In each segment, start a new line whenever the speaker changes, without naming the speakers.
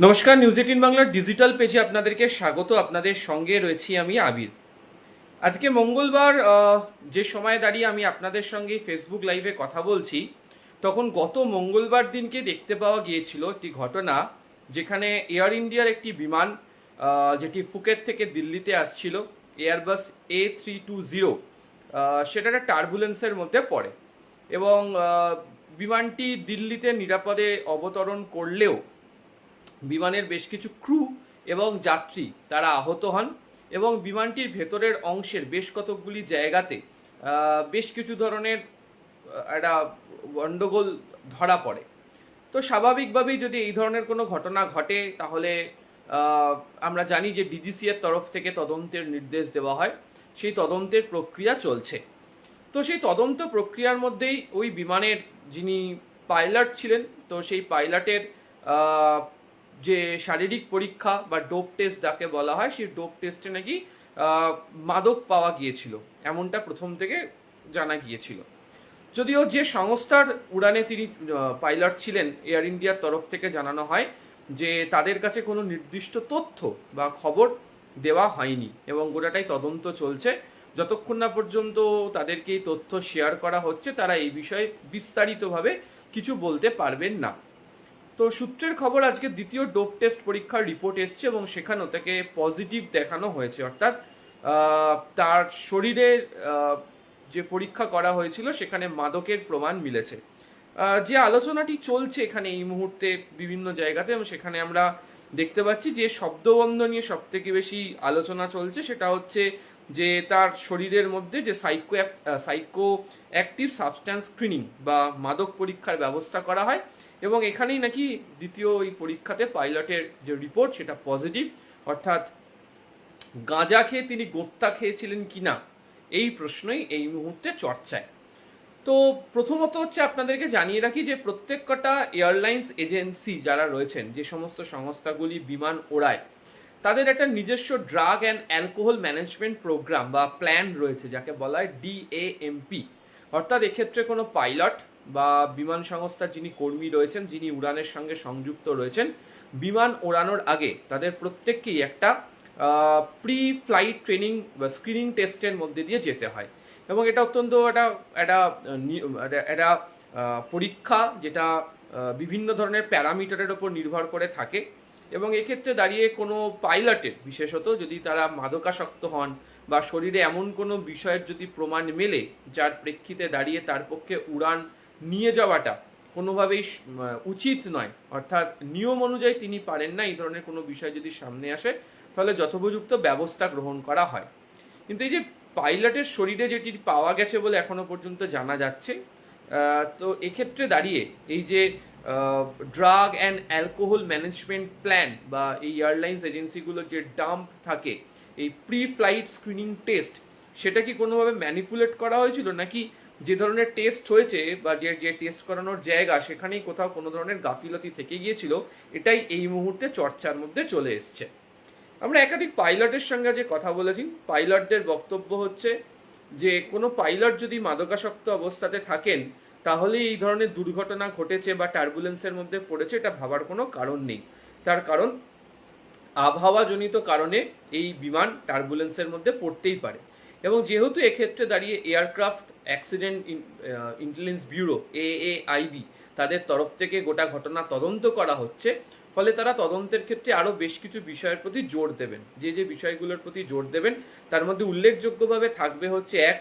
নমস্কার, নিউজ 18 বাংলার ডিজিটাল পেজে আপনাদেরকে স্বাগত। আপনাদের সঙ্গে রয়েছি আমি আবির। আজকে মঙ্গলবার যে সময় দাঁড়িয়ে আমি আপনাদের সঙ্গে ফেসবুক লাইভে কথা বলছি, তখন গত মঙ্গলবার দিনকে দেখতে পাওয়া গিয়েছিল একটি ঘটনা, যেখানে এয়ার ইন্ডিয়ার একটি বিমান যেটি ফুকেট থেকে দিল্লিতে আসছিল, এয়ারবাস A320, সেটা একটা টার্বুলেন্সের মধ্যে পড়ে এবং বিমানটি দিল্লিতে নিরাপদে অবতরণ করলেও বিমানের বেশ কিছু ক্রু এবং যাত্রী তারা আহত হন এবং বিমানটির ভেতরের অংশের বেশ কতকগুলি জায়গাতে বেশ কিছু ধরনের একটা গণ্ডগোল ধরা পড়ে। তো স্বাভাবিকভাবেই যদি এই ধরনের কোনো ঘটনা ঘটে, তাহলে আমরা জানি যে ডিজিসি এর তরফ থেকে তদন্তের নির্দেশ দেওয়া হয়। সেই তদন্তের প্রক্রিয়া চলছে। তো সেই তদন্ত প্রক্রিয়ার মধ্যেই ওই বিমানের যিনি পাইলট ছিলেন, তো সেই পাইলটের যে শারীরিক পরীক্ষা বা ডোপ টেস্ট যাকে বলা হয়, সেই ডোপ টেস্টে নাকি মাদক পাওয়া গিয়েছিল, এমনটা প্রথম থেকে জানা গিয়েছিল। যদিও যে সংস্থার উড়ানে তিনি পাইলট ছিলেন, এয়ার ইন্ডিয়ার তরফ থেকে জানানো হয় যে তাদের কাছে কোনো নির্দিষ্ট তথ্য বা খবর দেওয়া হয়নি এবং গোটাটাই তদন্ত চলছে। যতক্ষণ না পর্যন্ত তাদেরকে এই তথ্য শেয়ার করা হচ্ছে, তারা এই বিষয়ে বিস্তারিতভাবে কিছু বলতে পারবেন না। তো সূত্রের খবর, আজকে দ্বিতীয় ডোপ টেস্ট পরীক্ষার রিপোর্ট এসছে এবং সেখানেও তাকে পজিটিভ দেখানো হয়েছে, অর্থাৎ তার শরীরের যে পরীক্ষা করা হয়েছিল সেখানে মাদকের প্রমাণ মিলেছে। যে আলোচনাটি চলছে এখানে এই মুহূর্তে বিভিন্ন জায়গাতে, এবং সেখানে আমরা দেখতে পাচ্ছি যে শব্দবন্ধ নিয়ে সব থেকে বেশি আলোচনা চলছে, সেটা হচ্ছে যে তার শরীরের মধ্যে যে সাইকো অ্যাক্টিভ সাবস্ট্যান্স স্ক্রিনিং বা মাদক পরীক্ষার ব্যবস্থা করা হয় এবং এখানেই নাকি দ্বিতীয় এই পরীক্ষাতে পাইলটের যে রিপোর্ট সেটা পজিটিভ, অর্থাৎ গাঁজা খেয়ে তিনি গোত্তা খেয়েছিলেন কিনা এই প্রশ্নই এই মুহূর্তে চর্চায়। তো প্রথমত হচ্ছে আপনাদেরকে জানিয়ে রাখি যে প্রত্যেক কটা এয়ারলাইন্স এজেন্সি যারা রয়েছেন, যে সমস্ত সংস্থাগুলি বিমান ওড়ায়, তাদের একটা নিজস্ব drug and alcohol management program বা প্ল্যান রয়েছে, যাকে বলা হয় DAMP। অর্থাৎ এক্ষেত্রে কোনো পাইলট বা বিমান সংস্থার যিনি কর্মী রয়েছেন, যিনি উড়ানের সঙ্গে সংযুক্ত রয়েছেন, বিমান ওড়ানোর আগে তাদের প্রত্যেককেই একটা প্রি ফ্লাইট ট্রেনিং বা স্ক্রিনিং টেস্টের মধ্যে দিয়ে যেতে হয় এবং এটা অত্যন্ত একটা পরীক্ষা, যেটা বিভিন্ন ধরনের প্যারামিটারের ওপর নির্ভর করে থাকে এবং এক্ষেত্রে দাঁড়িয়ে কোনো পাইলটের, বিশেষত যদি তারা মাদকাসক্ত হন বা শরীরে এমন কোনো বিষয়ের যদি প্রমাণ মেলে যার প্রেক্ষিতে দাঁড়িয়ে তার পক্ষে উড়ান নিয়ে যাওয়াটা কোনোভাবেই উচিত নয়, অর্থাৎ নিয়ম অনুযায়ী তিনি পারেন না, এই ধরনের কোনো বিষয় যদি সামনে আসে, তাহলে যথোপযুক্ত ব্যবস্থা গ্রহণ করা হয়। কিন্তু এই যে পাইলটের শরীরে যেটি পাওয়া গেছে বলে এখনো পর্যন্ত জানা যাচ্ছে, তো এক্ষেত্রে দাঁড়িয়ে এই যে drug and alcohol management plan বা এই এয়ারলাইন্স এজেন্সিগুলো যে ডাম্প থাকে, এই প্রি ফ্লাইট স্ক্রিনিং টেস্ট, সেটা কি কোনোভাবে ম্যানিপুলেট করা হয়েছিল, নাকি যে ধরনের টেস্ট হয়েছে বা যে যে টেস্ট করানোর জায়গা সেখানেই কোথাও কোনো ধরনের গাফিলতি থেকে গিয়েছিল, এটাই এই মুহূর্তে চর্চার মধ্যে চলে এসছে। আমরা একাধিক পাইলটের সঙ্গে যে কথা বলেছি, পাইলটদের বক্তব্য হচ্ছে যে কোনো পাইলট যদি মাদকাসক্ত অবস্থাতে থাকেন, তাহলে এই ধরনের দুর্ঘটনা ঘটেছে বা টার্বুলেন্সের মধ্যে পড়েছে, এটা ভাবার কোনো কারণ নেই। তার কারণ আবহাওয়াজনিত কারণে এই বিমান টার্বুলেন্সের মধ্যে পড়তেই পারে এবং যেহেতু এক্ষেত্রে দাঁড়িয়ে aircraft accident intelligence bureau AAIB তাদের তরফ থেকে গোটা ঘটনা তদন্ত করা হচ্ছে, ফলে তারা তদন্তের ক্ষেত্রে আরও বেশ কিছু বিষয়ের প্রতি জোর দেবেন। যে যে বিষয়গুলোর প্রতি জোর দেবেন তার মধ্যে উল্লেখযোগ্যভাবে থাকবে হচ্ছে, এক,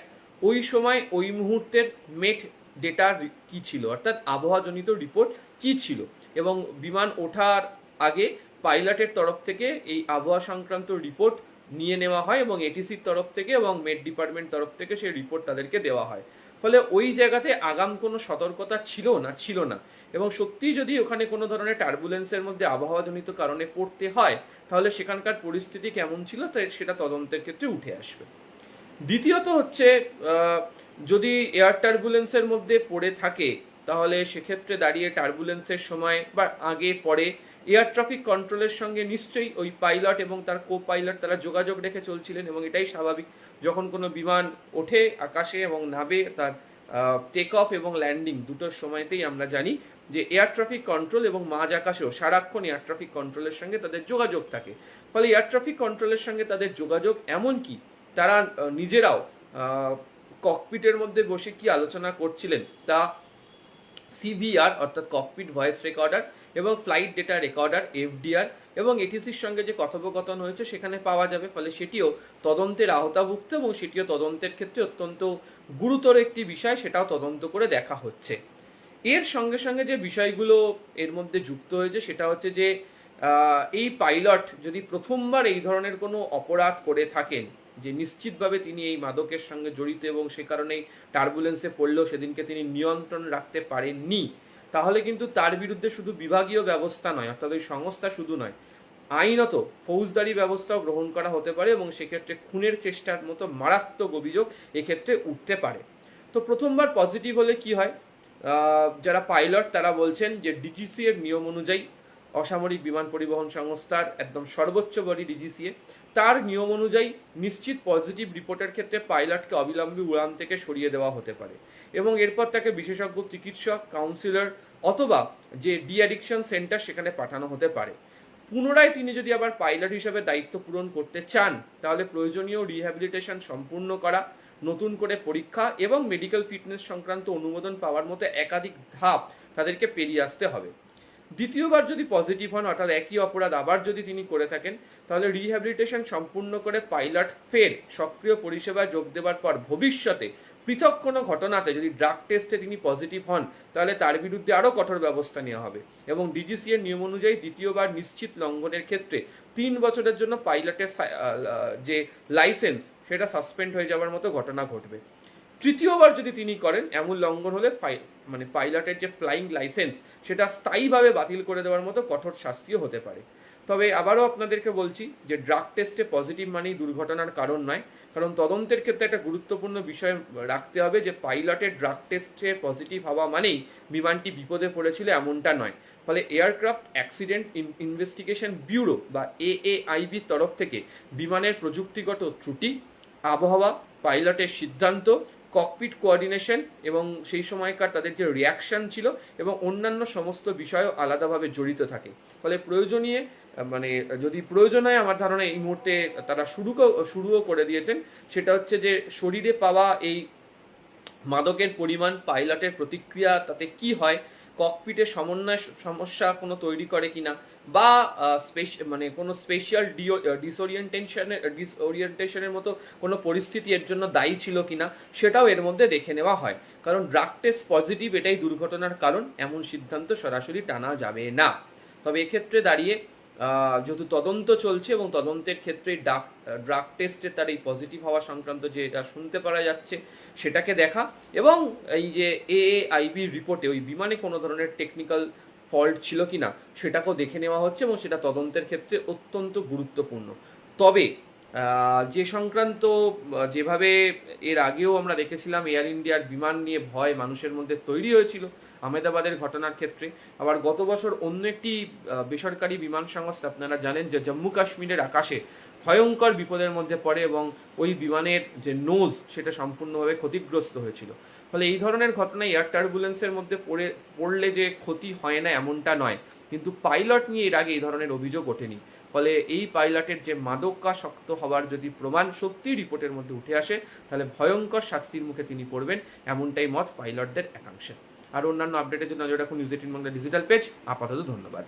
ওই সময় ওই মুহূর্তের মেট ডেটা কি ছিল, অর্থাৎ আবহাওয়াজনিত রিপোর্ট কি ছিল, এবং বিমান ওঠার আগে পাইলটের তরফ থেকে এই আবহাওয়া সংক্রান্ত রিপোর্ট নিয়ে নেওয়া হয় এবং ATCর তরফ থেকে এবং মেট ডিপার্টমেন্ট তরফ থেকে সেই রিপোর্ট তাদেরকে দেওয়া হয়। ফলে ওই জায়গাতে আগাম কোনো সতর্কতা ছিল না এবং সত্যিই যদি ওখানে কোনো ধরনের টার্বুলেন্সের মধ্যে আবহাওয়াজনিত কারণে পড়তে হয়, তাহলে সেখানকার পরিস্থিতি কেমন ছিল তাই সেটা তদন্তের ক্ষেত্রে উঠে আসবে। দ্বিতীয়ত হচ্ছে, যদি এয়ার টার্বুলেন্সের মধ্যে পড়ে থাকে, তাহলে সেক্ষেত্রে দাঁড়িয়ে টার্বুলেন্সের সময় বা আগে পরে এয়ার ট্রাফিক কন্ট্রোলের সঙ্গে নিশ্চয়ই ওই পাইলট এবং তার কো পাইলট তারা যোগাযোগ রেখে চলছিলেন এবং এটাই স্বাভাবিক। যখন কোনো বিমান ওঠে আকাশে এবং নামে, তার টেক অফ এবং ল্যান্ডিং দুটোর সময়তেই আমরা জানি যে এয়ার ট্রাফিক কন্ট্রোল এবং মাঝ আকাশেও সারাক্ষণ এয়ার ট্রাফিক কন্ট্রোলের সঙ্গে তাদের যোগাযোগ থাকে। ফলে এয়ার ট্রাফিক কন্ট্রোলের সঙ্গে তাদের যোগাযোগ এমনকি তারা নিজেরাও ককপিটের মধ্যে বসে কি আলোচনা করছিলেন তা সিভিআর অর্থাৎ ককপিট ভয়েস রেকর্ডার এবং ফ্লাইট ডেটা রেকর্ডার এফডিআর এবং এটিসির সঙ্গে যে কথোপকথন হয়েছে সেখানে পাওয়া যাবে। ফলে সেটিও তদন্তের আওতাভুক্ত এবং সেটিও তদন্তের ক্ষেত্রে অত্যন্ত গুরুতর একটি বিষয়, সেটাও তদন্ত করে দেখা হচ্ছে। এর সঙ্গে সঙ্গে যে বিষয়গুলো এর মধ্যে যুক্ত হয়েছে সেটা হচ্ছে যে এই পাইলট যদি প্রথমবার এই ধরনের কোনো অপরাধ করে থাকেন, যে নিশ্চিতভাবে তিনি এই মাদকের সঙ্গে জড়িত এবং সে কারণেই টার্বুলেন্সে পড়লেও সেদিনকে তিনি নিয়ন্ত্রণ রাখতে পারেননি, তাহলে কিন্তু তার বিরুদ্ধে শুধু বিভাগীয় ব্যবস্থা নয়, অর্থাৎ ওই সংস্থা শুধু নয়, আইনত ফৌজদারি ব্যবস্থাও গ্রহণ করা হতে পারে এবং সেক্ষেত্রে খুনের চেষ্টার মতো মারাত্মক অভিযোগ এক্ষেত্রে উঠতে পারে। তো প্রথমবার পজিটিভ হলে কি হয়, যারা পাইলট তারা বলছেন যে ডিজিসি এর নিয়ম অনুযায়ী, অসামরিক বিমান পরিবহন সংস্থার একদম সর্বোচ্চ বডি ডিজিসিএ, তার নিয়ম অনুযায়ী নিশ্চিত পজিটিভ রিপোর্টের ক্ষেত্রে পাইলটকে অবিলম্বে উড়ান থেকে সরিয়ে দেওয়া হতে পারে এবং এরপর তাকে বিশেষজ্ঞ চিকিৎসক, কাউন্সিলর অথবা যে ডি অ্যাডিকশন সেন্টার সেখানে পাঠানো হতে পারে। পুনরায় তিনি যদি আবার পাইলট হিসাবে দায়িত্ব পূরণ করতে চান তাহলে প্রয়োজনীয় রিহ্যাবিলিটেশন সম্পূর্ণ করা, নতুন করে পরীক্ষা এবং মেডিকেল ফিটনেস সংক্রান্ত অনুমোদন পাওয়ার মতো একাধিক ধাপ তাদেরকে পেরিয়ে আসতে হবে। দ্বিতীয়বার যদি পজিটিভ হন, অর্থাৎ একই অপরাধ আবার যদি তিনি করে থাকেন, তাহলে রিহ্যাবিলিটেশন সম্পূর্ণ করে পাইলট ফের সক্রিয় পরিষেবায় যোগ দেওয়ার পর ভবিষ্যতে পৃথক কোনো ঘটনাতে যদি ড্রাগ টেস্টে তিনি পজিটিভ হন তাহলে তার বিরুদ্ধে আরও কঠোর ব্যবস্থা নেওয়া হবে এবং ডিজিসি এর নিয়ম অনুযায়ী দ্বিতীয়বার নিশ্চিত লঙ্ঘনের ক্ষেত্রে 3 বছরের জন্য পাইলটের যে লাইসেন্স সেটা সাসপেন্ড হয়ে যাওয়ার মতো ঘটনা ঘটবে। তৃতীয়বার যদি তিনি করেন, এমন লঙ্ঘন হলে পাইলটের যে ফ্লাইং লাইসেন্স সেটা স্থায়ীভাবে বাতিল করে দেওয়ার মতো কঠোর শাস্তিও হতে পারে। তবে আবারও আপনাদেরকে বলছি যে ড্রাগ টেস্টে পজিটিভ মানেই দুর্ঘটনার কারণ নয়, কারণ তদন্তের ক্ষেত্রে একটা গুরুত্বপূর্ণ বিষয় রাখতে হবে যে পাইলটের ড্রাগ টেস্টে পজিটিভ হওয়া মানেই বিমানটি বিপদে পড়েছিল এমনটা নয়। ফলে এয়ারক্রাফট অ্যাক্সিডেন্ট ইনভেস্টিগেশন ব্যুরো বা এএআইবির তরফ থেকে বিমানের প্রযুক্তিগত ত্রুটি, আবহাওয়া, পাইলটের সিদ্ধান্ত, ককপিট কোঅর্ডিনেশন এবং সেই সময়কার তাদের যে রিয়াকশন ছিল এবং অন্যান্য সমস্ত বিষয়ও আলাদাভাবে জড়িত থাকে। ফলে প্রয়োজনীয় যদি প্রয়োজন হয়, আমার ধারণা এই মুহূর্তে তারা শুরুও করে দিয়েছেন, সেটা হচ্ছে যে শরীরে পাওয়া এই মাদকের পরিমাণ, পাইলটের প্রতিক্রিয়া তাতে কি হয়, ককপিটের সমন্বয় সমস্যা কোনো তৈরি করে কিনা বা কোনো স্পেশাল ডিসওরিয়েন্টেশনের মতো কোনো পরিস্থিতি এর জন্য দায়ী ছিল কিনা সেটাও এর মধ্যে দেখে নেওয়া হয়। কারণ ড্রাগ টেস্ট পজিটিভ এটাই দুর্ঘটনার কারণ এমন সিদ্ধান্ত সরাসরি টানা যাবে না। তবে এক্ষেত্রে দাঁড়িয়ে যেহেতু তদন্ত চলছে এবং তদন্তের ক্ষেত্রে ড্রাগ টেস্টে তার এই পজিটিভ হওয়া সংক্রান্ত যে এটা শুনতে পারা যাচ্ছে সেটাকে দেখা এবং এই যে এএআইবির রিপোর্টে ওই বিমানে কোনো ধরনের টেকনিক্যাল ফল্ট ছিল কিনা সেটাকেও দেখে নেওয়া হচ্ছে এবং সেটা তদন্তের ক্ষেত্রে অত্যন্ত গুরুত্বপূর্ণ। তবে যে সংক্রান্ত যেভাবে এর আগেও আমরা দেখেছিলাম এয়ার ইন্ডিয়ার বিমান নিয়ে ভয় মানুষের মধ্যে তৈরি হয়েছিল আহমেদাবাদের ঘটনার ক্ষেত্রে, আবার গত বছর অন্য একটি বেসরকারি বিমান সংস্থা, আপনারা জানেন যে জম্মু কাশ্মীরের আকাশে ভয়ঙ্কর বিপদের মধ্যে পড়ে এবং ওই বিমানের যে নোজ সেটা সম্পূর্ণভাবে ক্ষতিগ্রস্ত হয়েছিল। ফলে এই ধরনের ঘটনায় এয়ার টার্বুলেন্সের মধ্যে পড়লে যে ক্ষতি হয় না এমনটা নয়, কিন্তু পাইলট নিয়ে এর আগে এই ধরনের অভিযোগ ওঠেনি। ফলে এই পাইলটের যে মাদকাসক্ত হওয়ার যদি প্রমাণ সত্যি রিপোর্টের মধ্যে উঠে আসে তাহলে ভয়ঙ্কর শাস্তির মুখে তিনি পড়বেন, এমনটাই মত পাইলটদের একাংশে। আর অন্যান্য আপডেটের জন্য নজর রাখুন নিউজ 18 বাংলা ডিজিটাল পেজ। আপাতত ধন্যবাদ।